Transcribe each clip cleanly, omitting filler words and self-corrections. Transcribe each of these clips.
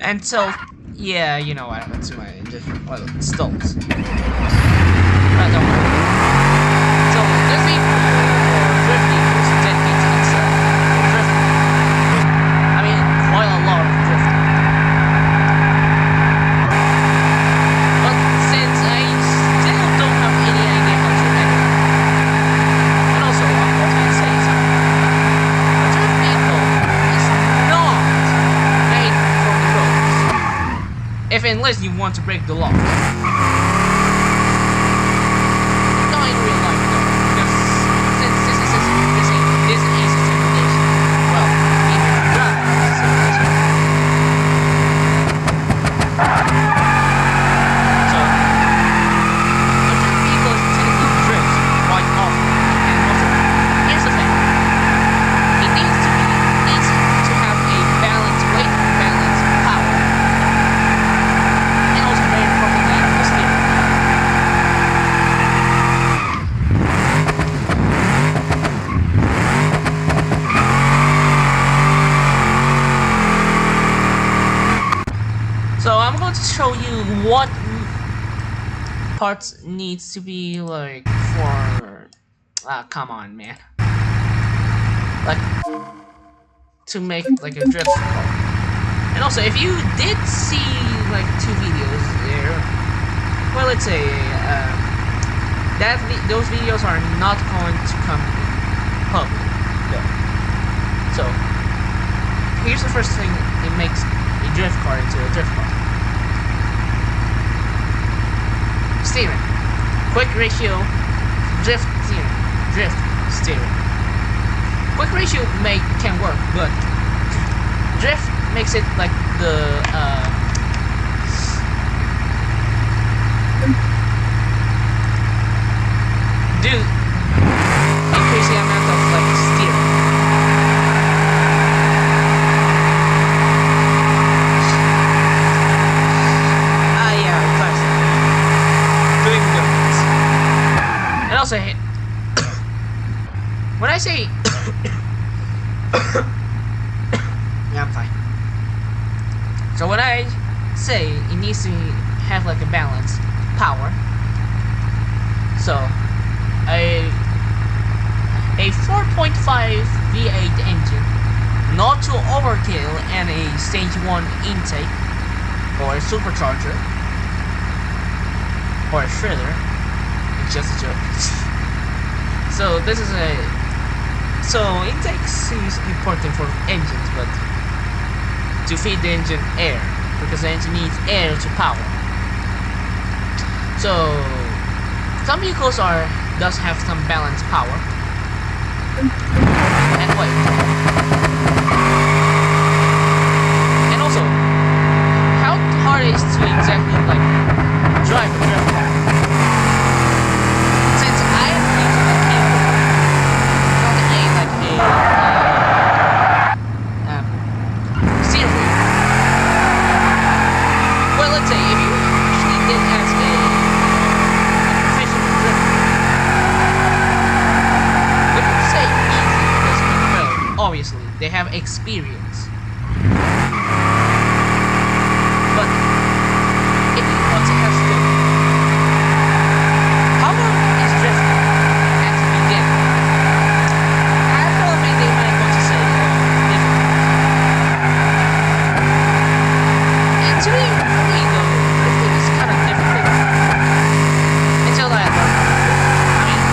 until, yeah, you know what happened to my engine. Well, it stalls. Don't worry. So, this vehicle, or drift vehicles, dedicates itself for drifting. I mean, quite a lot of drifting. But since I still don't have any idea how to edit, and also, I'm going to say something. A drift vehicle is not made for the roads, if unless you want to break the law. So I'm going to show you what parts needs to be like for come on, man, like to make like a drift car. And also, if you did see like 2 videos there, well, let's say those videos are not going to come public, no. So here's the first thing it makes a drift car into a drift car. Steering. Quick ratio, drift steering. Quick ratio can work, but drift makes it like the increase the amount of like steering. And also, when I say yeah, I'm fine. So when I say it needs to have like a balanced power, so a 4.5 V8 engine, not to overkill, and a stage 1 intake or a supercharger or a shredder. Just a joke. So this is intakes is important for engines, but to feed the engine air, because the engine needs air to power. So some vehicles does have some balanced power and weight. And also, how hard it is to exactly like drive a drift car. Well, let's say if you actually did as a professional drifter, we would say easy because, well, obviously they have experience. But if you want to have skill, how long is drifting at the beginning? I probably they might want to say difficult. And to me, though, drifting is kind of difficult until I learn. I mean,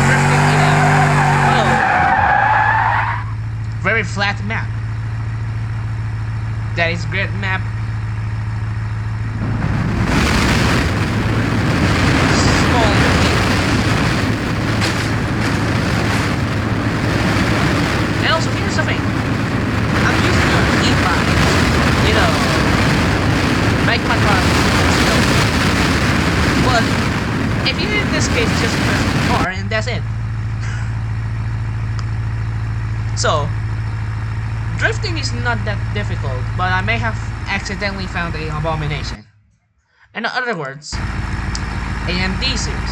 drifting in a, well, very flat map. That is great map. Small. And also, here's the thing. I'm using an EP5, you know, make my car slow. But if you in this case just press the car and that's it. So drifting is not that difficult, but I may have accidentally found an abomination. In other words, AMD series.